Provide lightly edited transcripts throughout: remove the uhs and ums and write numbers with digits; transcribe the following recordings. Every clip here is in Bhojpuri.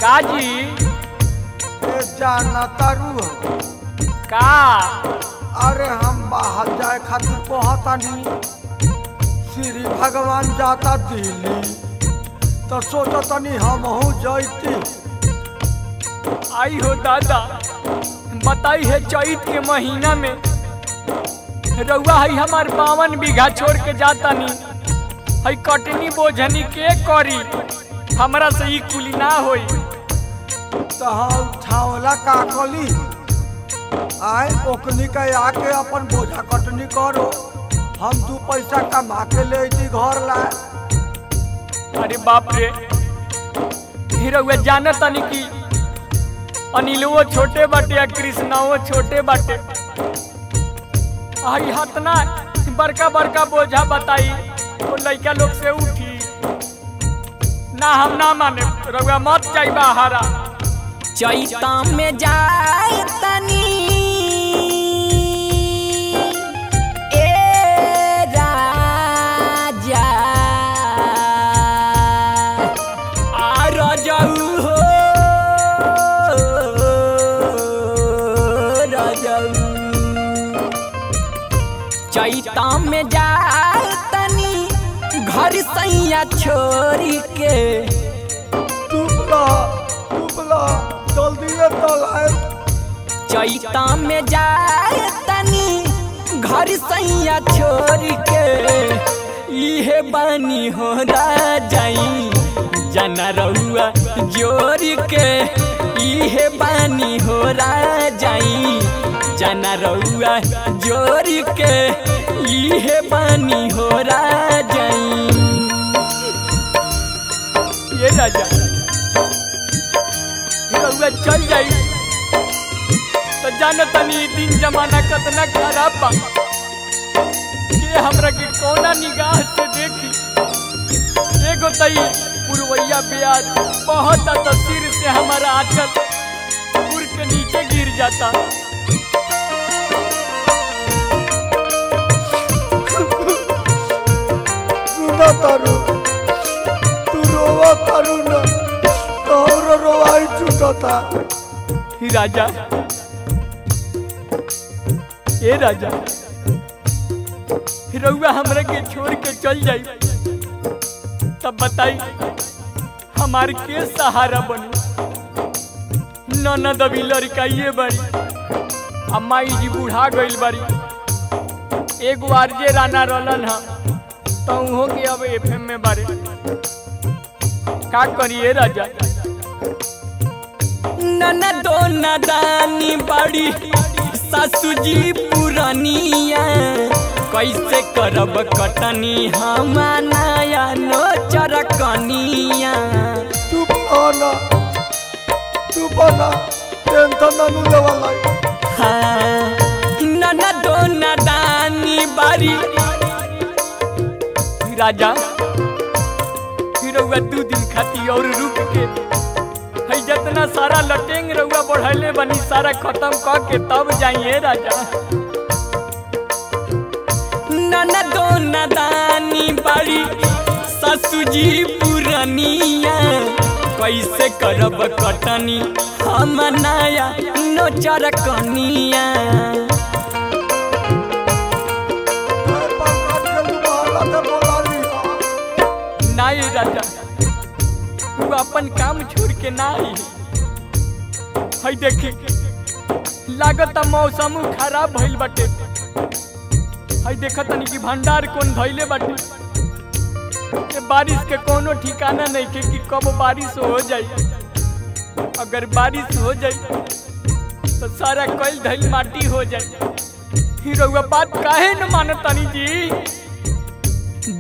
काजी जाना तारू का अरे हम बाहर जाए खातिर कहतानी श्री भगवान जाता दिल्ली तो सोचतनी हमहू जैती। आई हो दादा बताई है चैत के महीना में रउआ है हमार 52 बीघा छोड़ के जाता नी है कटनी बोझनी के करी हमरा से ई कुली ना होई तो हम छावला का कली आए ओकनी के आके अपन बोझा कटनी करो हम 2 पैसा कमा के ले घर लाए। अरे बाप रे रउआ जानत तनी कि अनिलवो छोटे बाटे या कृष्णाओ छोटे बाटे आई हतना बड़का बड़का बोझा बताई तो लड़का लोग से उठी ना हम ना माने रउआ मत जाई बाहरा चैता में जाए तनी ए राजा आ रजऊ हो रजऊ चैता में जाए तनी घर सैया छोड़ी के टुपला जल्दी तलाए चैता में जाए तनी घर सैया छोड़ के इहे बानी हो जाई जना रउआ जोड़ के इहे बानी हो जाई जना रउआ जोड़ के इहे बानी हो जाई। ये राजा रउआ चल जाई तो जानतनी दिन जमाना कतना खराब बा के हमरा के कौना निगाह से देखी एगो तई पुरवैया ब्याज बहुत तस्वीर से हमारा आंचल पुर के नीचे गिर जाता। सुना तारू तू रोवा तारू ना तोहरो रोवाई छूटता। राजा ए राजा रउआ हमरा के छोड़ के चल जाई तब बताई हमार के सहारा बनी ननद अभी लड़काइए बारी अम्माई जी बूढ़ा गइल बारी एगो आरजे राना रहलन हा तो हो के अब एफएम में बारे का करिए राजा ननदो नदानी बड़ी ससुजी पुरानिया कैसे करब कटनी हम नया नो चरकनिया तू बना टेंशन ना लेवाला। हाँ ननदो नदानी बड़ी राजा फिर 2 दिन खाती और रुक के है जितना सारा लटेंग रउआ बढ़ले बनी सारा खत्म कर के तब जाइए राजा। ननदो नदानी बड़ी ससुजी पुरानिया कैसे करब कटनी हम नया नो चरकनिया नहीं राजा तू अपन काम छोड़ के ना आई है देखी लागत मौसम खराब भइल बाटे है देखत नहीं कि भंडार कौन धइले बाटे के बारिश के कोनो ठिकाना नहीं के कि कब बारिश हो जाए अगर बारिश हो जाए तो सारा कल धइल माटी हो जाए रउआ बात काहे न मानतानी जी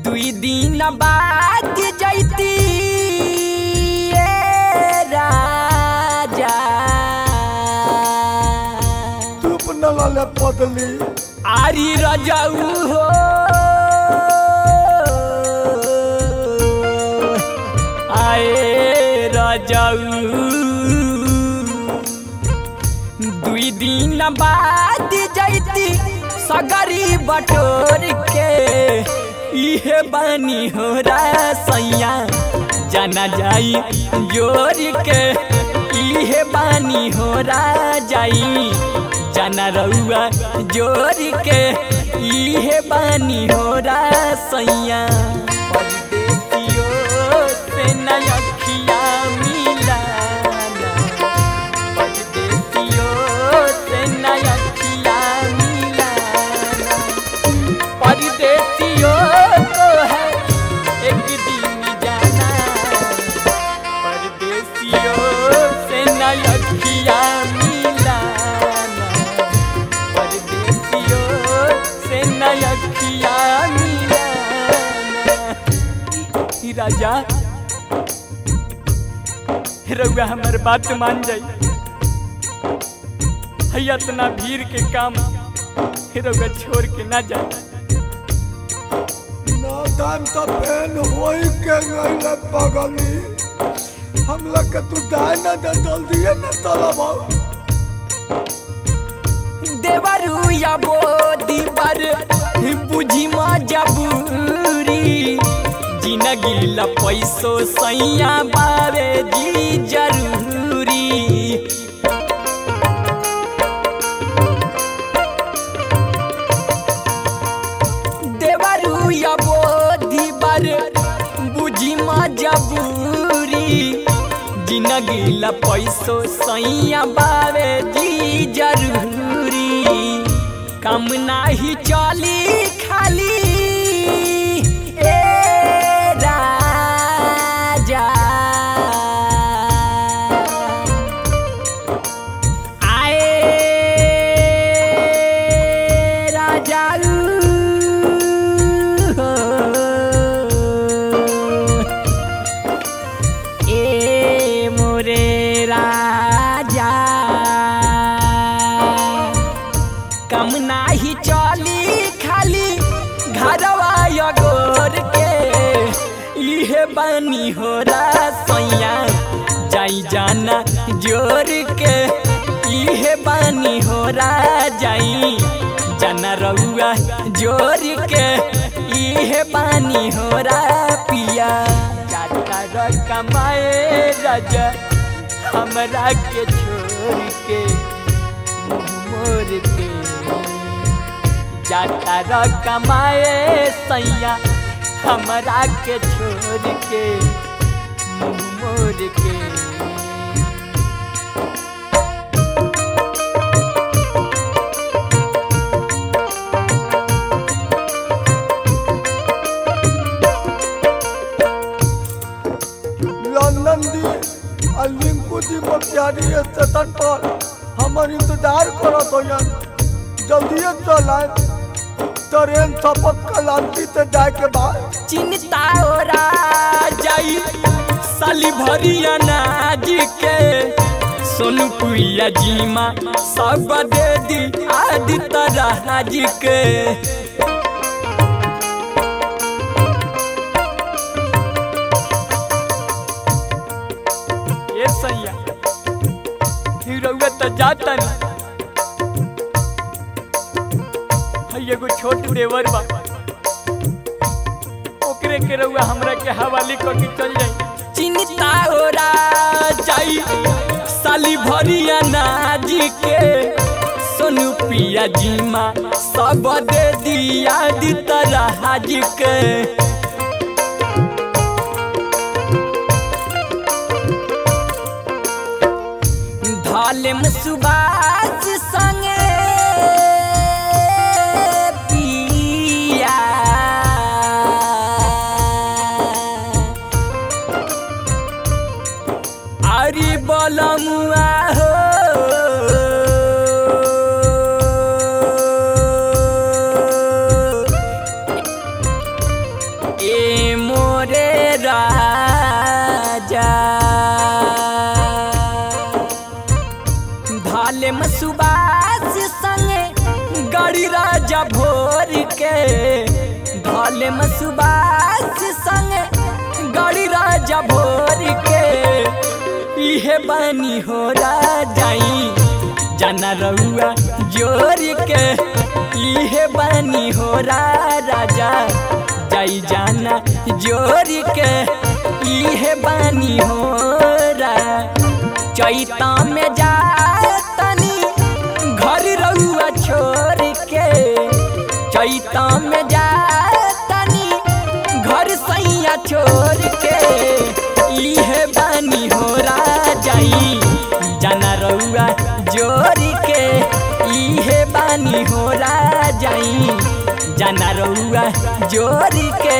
2 दिन बाद जैती राजा तू अपना पदली आरी रजाऊ हो आए रजाऊ 2 दिन बाद जैती सगरी बटोर के इहे बानी हो सैया जाना जाई जोर के इहे बानी हो जाई जाना रउआ जोर के इहे बानी हो सैया परदेसियों से न अखिया मिलाना परदेसियों से न अखिया मिलाना परदेसियों को है एक दिन जाना परदेसियों से न अखिया मिलाना परदेसियों से न अखिया मिलाना। राजा रउआ हमार बात मान जाई हैया इतना भीड़ के काम रउआ छोड़ के ना जाए ना टाइम तो पेन होई के गइल पगली हम लोग के तू जाए ना दे जल्दी ना तलबा देवरू या बोदी पर बुझी मजबूरी जिंदगी ला पैसो सैया बारे जी जरूरी देवरू या बोधी बर बुझी मजबूरी जिंदगी ला पैसो सैया बारे जी जरूरी कम नाही चली खाली कम नाही चली खाली घरवा गोर के इहे बानी हो सैया जाई जाना जोर के इहे बानी हो जाई जाना रउआ जोर के इहे बानी हो पिया जाता कमाए राजा हमरा के छोड़ के मोर के जाता कमाए सैया हमरा के छोड़ के मोर के लंदन दी लिंकू जी बख्तियारी स्टेशन पर हमार इंतजार करत हो जल्दी चल आए ट्रेन सपत कलांती से जाए के बाद चिंता हो जाई साली भरिया नाज के सोनू पुइया जीमा सब दे दी आदि तरह के ये सैया रउआ तो जाता नहीं एगो छोट देवर बा ओकरे के रउआ हमरा के हवाले क के चल जाई चिंता हो जाई साली भरिया नाज के सोनू पिया जीमा सब दे दिया दी तरह के धालेम सुबास संगे अरे बलमुआ हो ए मोरे राजा धाले सुबास संगे गड़ी राजा भोर के धाले सुबास संगे गड़ी राजा भोर के इहे बानी हो जाई जाना रउआ जोर के इहे बानी हो राजा जाई जाना जोर के इहे बानी हो रा चैता में जा तनी घर रहुआ छोड़ के चैता में जा तनी घर सैया छोड़ के इहे बानी हो रा जाई जाना रहुआ जोड़ के इहे बानी हो रा जाई जाना रहुआ जोड़ के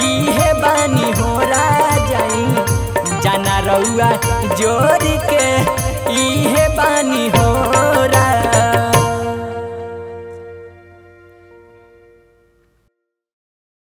इहे बानी हो रा जाई जाना रहुआ जोड़ के इहे बानी हो रा।